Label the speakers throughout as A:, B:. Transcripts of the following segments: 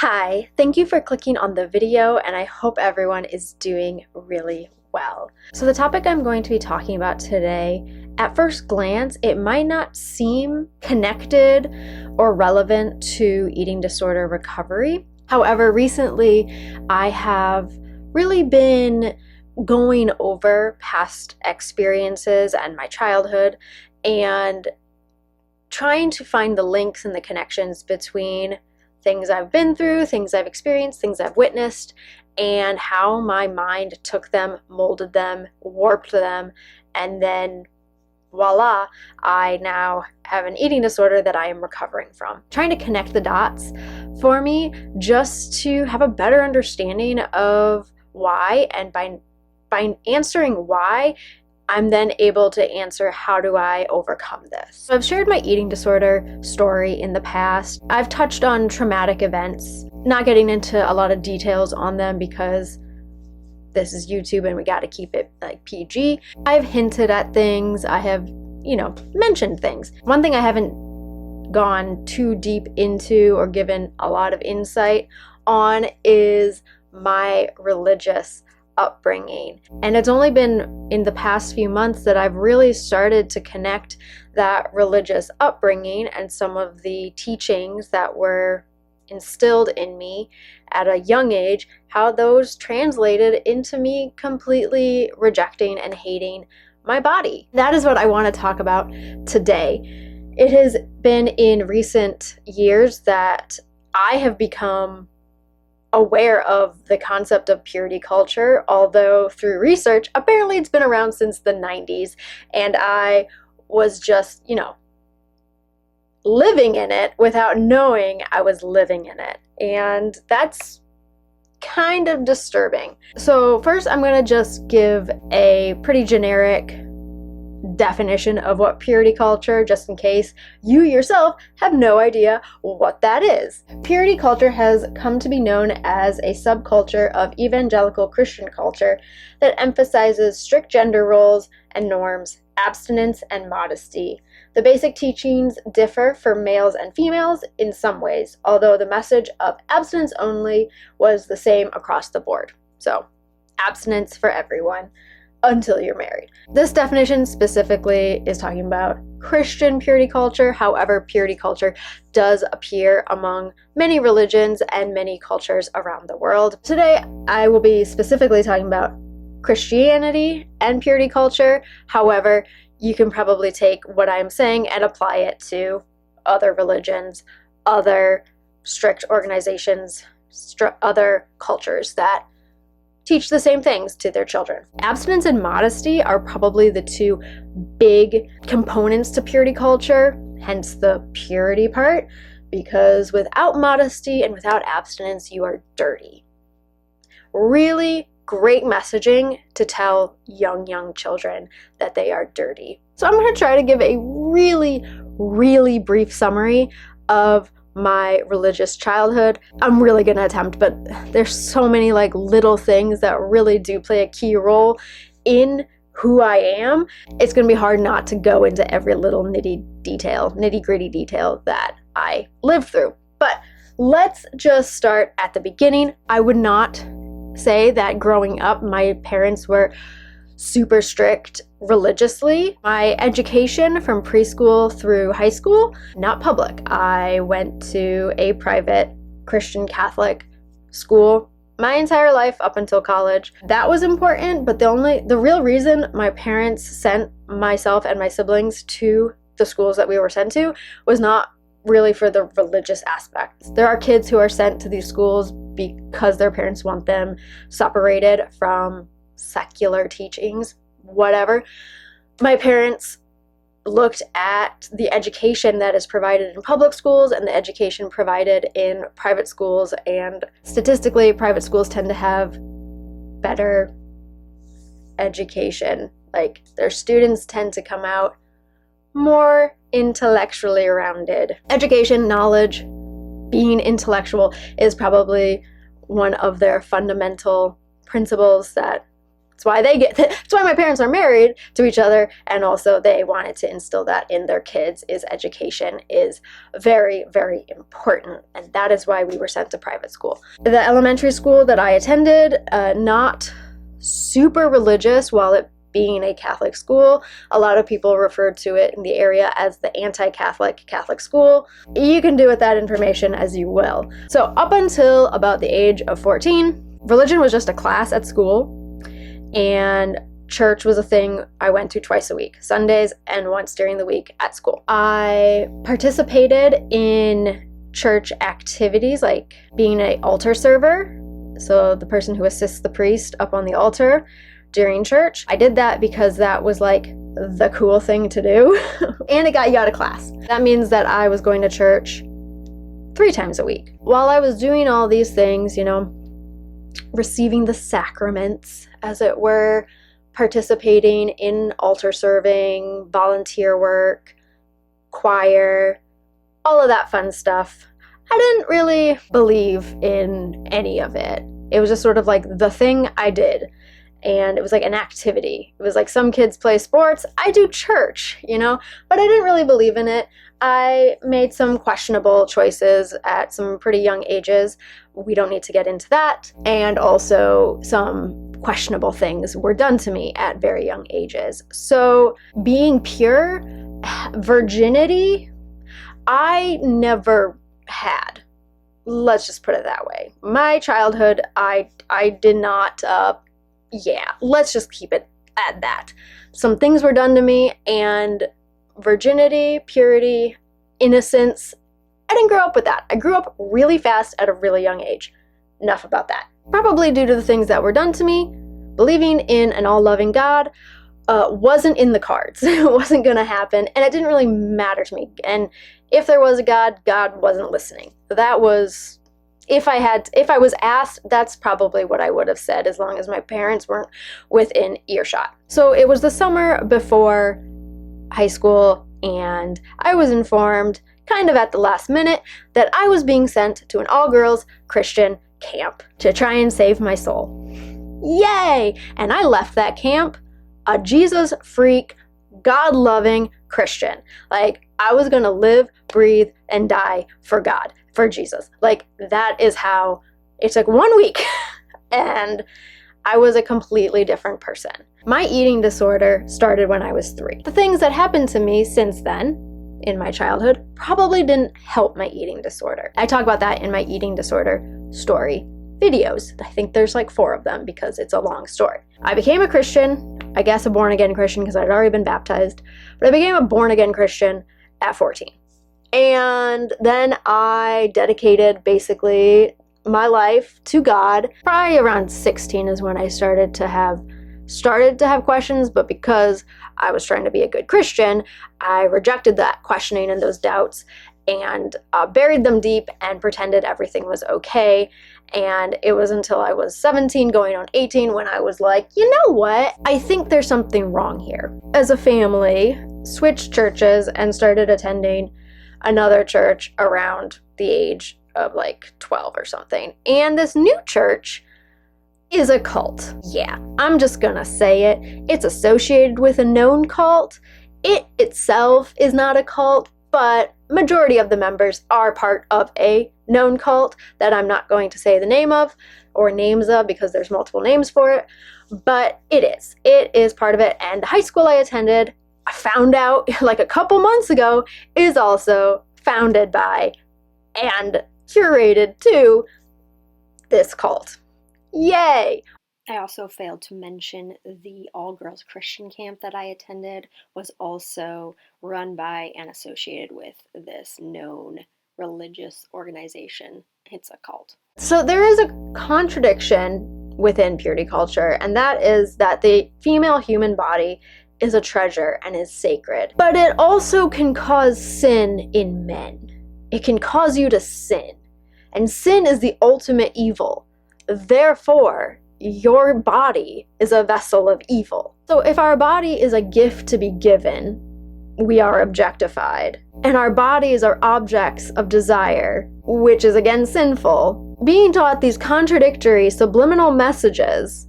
A: Hi, thank you for clicking on the video, and I hope everyone is doing really well. So the topic I'm going to be talking about today, at first glance, it might not seem connected or relevant to eating disorder recovery. However, recently I have really been going over past experiences and my childhood and trying to find the links and the connections between things I've been through, things I've experienced, things I've witnessed, and how my mind took them, molded them, warped them, and then voila, I now have an eating disorder that I am recovering from. Trying to connect the dots for me just to have a better understanding of why, and by answering why, I'm then able to answer how do I overcome this. So I've shared my eating disorder story in the past. I've touched on traumatic events, not getting into a lot of details on them because this is YouTube and we got to keep it like PG. I've hinted at things, I have, mentioned things. One thing I haven't gone too deep into or given a lot of insight on is my religious upbringing. And it's only been in the past few months that I've really started to connect that religious upbringing and some of the teachings that were instilled in me at a young age, how those translated into me completely rejecting and hating my body. That is what I want to talk about today. It has been in recent years that I have become aware of the concept of purity culture, although through research, apparently it's been around since the 90s, and I was just, living in it without knowing I was living in it, and that's kind of disturbing. So first, I'm going to just give a pretty generic definition of what purity culture, just in case you yourself have no idea what that is. Purity culture has come to be known as a subculture of evangelical Christian culture that emphasizes strict gender roles and norms, abstinence, and modesty. The basic teachings differ for males and females in some ways, although the message of abstinence only was the same across the board. So, abstinence for everyone until you're married. This definition specifically is talking about Christian purity culture. However, purity culture does appear among many religions and many cultures around the world. Today, I will be specifically talking about Christianity and purity culture. However, you can probably take what I'm saying and apply it to other religions, other strict organizations, other cultures that teach the same things to their children. Abstinence and modesty are probably the two big components to purity culture, hence the purity part, because without modesty and without abstinence, you are dirty. Really great messaging to tell young children that they are dirty. So I'm going to try to give a really brief summary of my religious childhood. I'm really going to attempt, but there's so many little things that really do play a key role in who I am. It's going to be hard not to go into every little nitty-gritty detail that I lived through. But let's just start at the beginning. I would not say that growing up my parents were super strict religiously. My education from preschool through high school, not public. I went to a private Christian Catholic school my entire life up until college. That was important, but the real reason my parents sent myself and my siblings to the schools that we were sent to was not really for the religious aspects. There are kids who are sent to these schools because their parents want them separated from secular teachings, whatever. My parents looked at the education that is provided in public schools and the education provided in private schools, and statistically, private schools tend to have better education. Their students tend to come out more intellectually rounded. Education, knowledge, being intellectual is probably one of their fundamental principles that That's why that's why my parents are married to each other, and also they wanted to instill that in their kids, is education is very, very important, and that is why we were sent to private school. The elementary school that I attended, not super religious, while it being a Catholic school, a lot of people referred to it in the area as the anti-Catholic Catholic school. You can do with that information as you will. So up until about the age of 14, religion was just a class at school, and church was a thing I went to twice a week, Sundays and once during the week at school. I participated in church activities like being an altar server, so the person who assists the priest up on the altar during church. I did that because that was like the cool thing to do, and it got you out of class. That means that I was going to church 3 times a week. While I was doing all these things, receiving the sacraments, as it were, participating in altar serving, volunteer work, choir, all of that fun stuff, I didn't really believe in any of it. It was just sort of like the thing I did, and it was like an activity. It was like some kids play sports, I do church, but I didn't really believe in it. I made some questionable choices at some pretty young ages. We don't need to get into that. And also some questionable things were done to me at very young ages. So being pure, virginity, I never had. Let's just put it that way. My childhood, I did not, let's just keep it at that. Some things were done to me, and virginity, purity, innocence, I didn't grow up with that. I grew up really fast at a really young age. Enough about that. Probably due to the things that were done to me, believing in an all-loving God wasn't in the cards. It wasn't going to happen, and it didn't really matter to me. And if there was a God, God wasn't listening. That was, if I was asked, that's probably what I would have said, as long as my parents weren't within earshot. So it was the summer before high school, and I was informed kind of at the last minute that I was being sent to an all-girls Christian camp to try and save my soul. Yay! And I left that camp a Jesus freak, God-loving Christian. Like, I was gonna live, breathe, and die for God, for Jesus. Like, that is how it took 1 week and I was a completely different person. My eating disorder started when I was 3. The things that happened to me since then in my childhood probably didn't help my eating disorder. I talk about that in my eating disorder story videos. I think there's like 4 of them because it's a long story. I became a Christian, I guess a born-again Christian because I'd already been baptized, but I became a born-again Christian at 14. And then I dedicated basically my life to God. Probably around 16 is when I started to have questions, but because I was trying to be a good Christian, I rejected that questioning and those doubts and buried them deep and pretended everything was okay. And it was until I was 17 going on 18 when I was like, you know what? I think there's something wrong here. As a family, switched churches and started attending another church around the age of like 12 or something. And this new church is a cult. Yeah, I'm just gonna say it. It's associated with a known cult. It itself is not a cult, but majority of the members are part of a known cult that I'm not going to say the name of or names of because there's multiple names for it, but it is part of it. And the high school I attended, I found out like a couple months ago, is also founded by and curated to this cult. Yay! I also failed to mention the all-girls Christian camp that I attended was also run by and associated with this known religious organization. It's a cult. So there is a contradiction within purity culture, and that is that the female human body is a treasure and is sacred. But it also can cause sin in men. It can cause you to sin. And sin is the ultimate evil. Therefore, your body is a vessel of evil. So if our body is a gift to be given, we are objectified. And our bodies are objects of desire, which is again sinful. Being taught these contradictory subliminal messages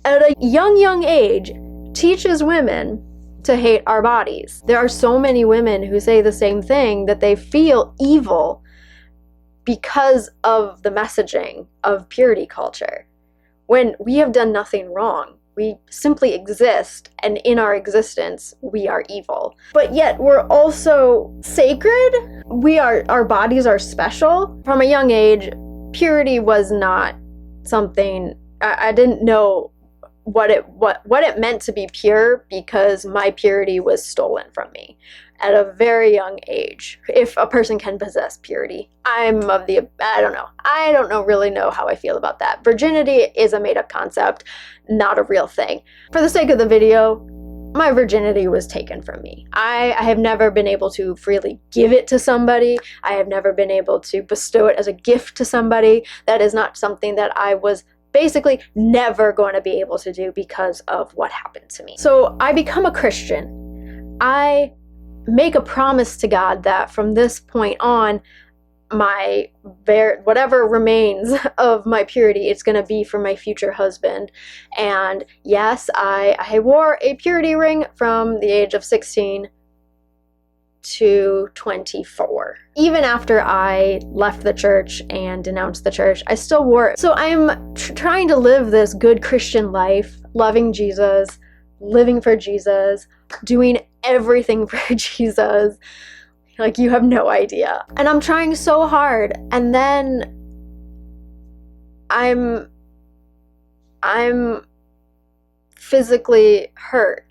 A: at a young age, teaches women to hate our bodies. There are so many women who say the same thing, that they feel evil because of the messaging of purity culture, when we have done nothing wrong. We simply exist, and in our existence, we are evil. But yet, we're also sacred. Our bodies are special. From a young age, purity was not something, I didn't know what it meant to be pure, because my purity was stolen from me at a very young age. If a person can possess purity, I don't really know how I feel about that. Virginity is a made-up concept, not a real thing. For the sake of the video, my virginity was taken from me. I have never been able to freely give it to somebody. I have never been able to bestow it as a gift to somebody. That is not something that I was basically never going to be able to do because of what happened to me. So I become a Christian. I make a promise to God that from this point on, whatever remains of my purity, it's going to be for my future husband. And yes, I wore a purity ring from the age of 16 to 24. Even after I left the church and denounced the church, I still wore it. So I'm trying to live this good Christian life, loving Jesus, living for Jesus, doing everything for Jesus. Like, you have no idea. And I'm trying so hard. And then I'm physically hurt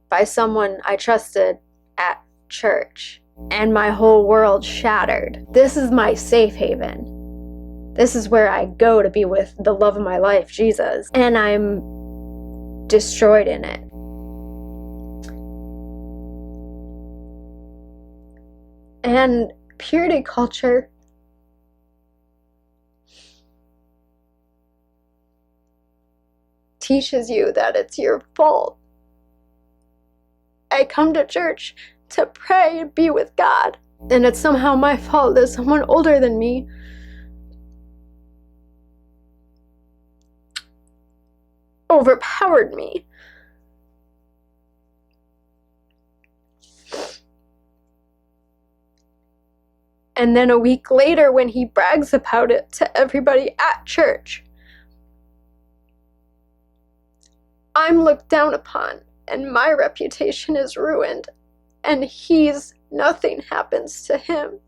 A: by someone I trusted at church, and my whole world shattered. This is my safe haven. This is where I go to be with the love of my life, Jesus, and I'm destroyed in it. And purity culture teaches you that it's your fault. I come to church to pray and be with God, and it's somehow my fault that someone older than me overpowered me. And then a week later, when he brags about it to everybody at church, I'm looked down upon, and my reputation is ruined, and nothing happens to him.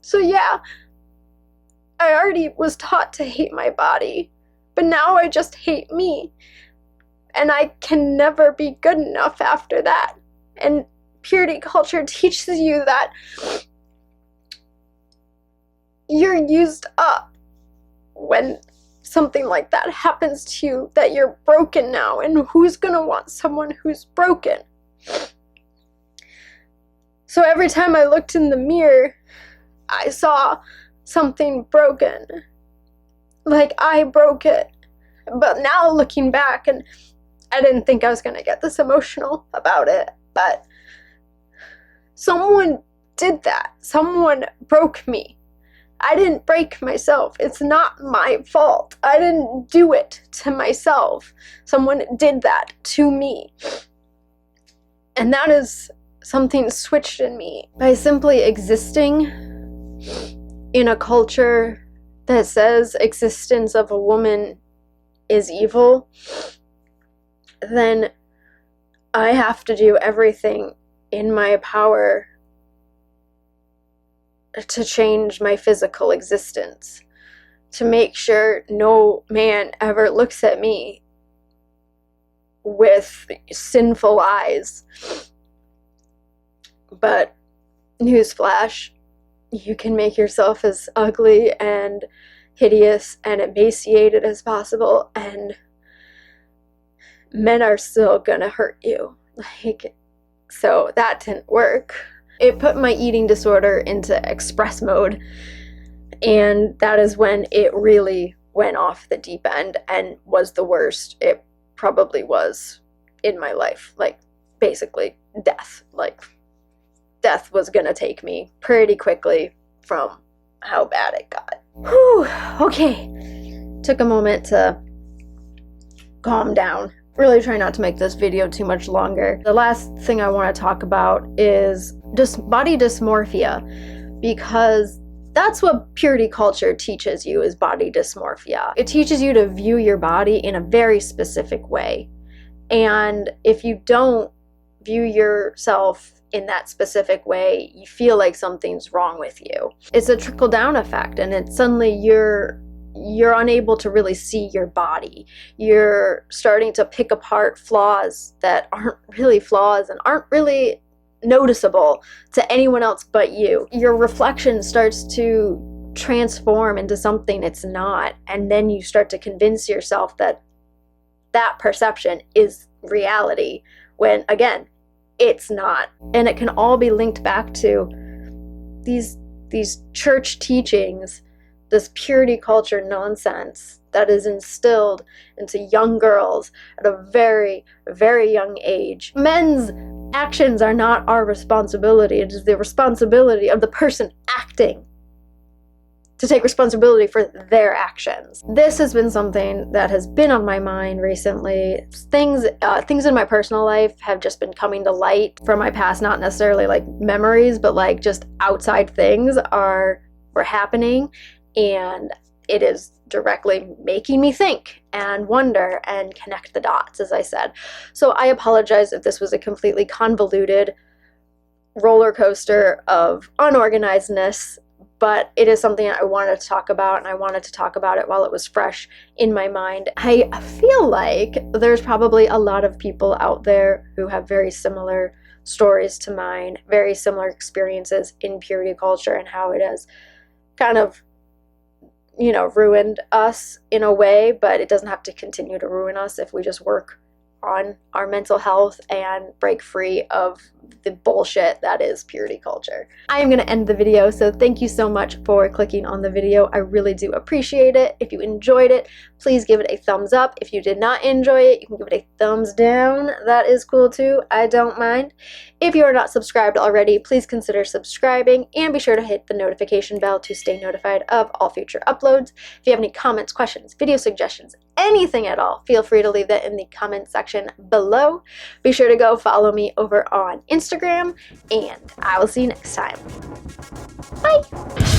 A: So yeah, I already was taught to hate my body, but now I just hate me, and I can never be good enough after that. And purity culture teaches you that you're used up when something like that happens to you, that you're broken now, and who's gonna want someone who's broken? So every time I looked in the mirror, I saw something broken, like I broke it. But now looking back, and I didn't think I was gonna get this emotional about it, but someone did that. Someone broke me. I didn't break myself. It's not my fault. I didn't do it to myself. Someone did that to me. And that is something switched in me. By simply existing in a culture that says existence of a woman is evil, then I have to do everything in my power to change my physical existence, to make sure no man ever looks at me with sinful eyes. But newsflash, you can make yourself as ugly and hideous and emaciated as possible, and men are still gonna hurt you. So that didn't work. It put my eating disorder into express mode, and that is when it really went off the deep end and was the worst it probably was in my life. Basically death. Death was gonna take me pretty quickly from how bad it got. Whew, okay. took a moment to calm down. Really try not to make this video too much longer. The last thing I want to talk about is just body dysmorphia, because that's what purity culture teaches you, is body dysmorphia. It teaches you to view your body in a very specific way. And if you don't view yourself in that specific way, you feel like something's wrong with you. It's a trickle-down effect, and it's suddenly you're unable to really see your body. You're starting to pick apart flaws that aren't really flaws and aren't really noticeable to anyone else but you. Your reflection starts to transform into something it's not, and then you start to convince yourself that that perception is reality, when again, it's not. And it can all be linked back to these church teachings, this purity culture nonsense that is instilled into young girls at a very, very young age. Men's actions are not our responsibility. It is the responsibility of the person acting to take responsibility for their actions. This has been something that has been on my mind recently. Things in my personal life have just been coming to light from my past, not necessarily like memories, but like just outside things were happening, and it is directly making me think and wonder and connect the dots, as I said. So I apologize if this was a completely convoluted roller coaster of unorganizedness, but it is something I wanted to talk about, and I wanted to talk about it while it was fresh in my mind. I feel like there's probably a lot of people out there who have very similar stories to mine, very similar experiences in purity culture, and how it has kind of, ruined us in a way, but it doesn't have to continue to ruin us if we just work on our mental health and break free of the bullshit that is purity culture. I am going to end the video, so thank you so much for clicking on the video. I really do appreciate it. If you enjoyed it, please give it a thumbs up. If you did not enjoy it, you can give it a thumbs down. That is cool too. I don't mind. If you are not subscribed already, please consider subscribing, and be sure to hit the notification bell to stay notified of all future uploads. If you have any comments, questions, video suggestions, anything at all, feel free to leave that in the comment section below. Be sure to go follow me over on Instagram, and I will see you next time. Bye!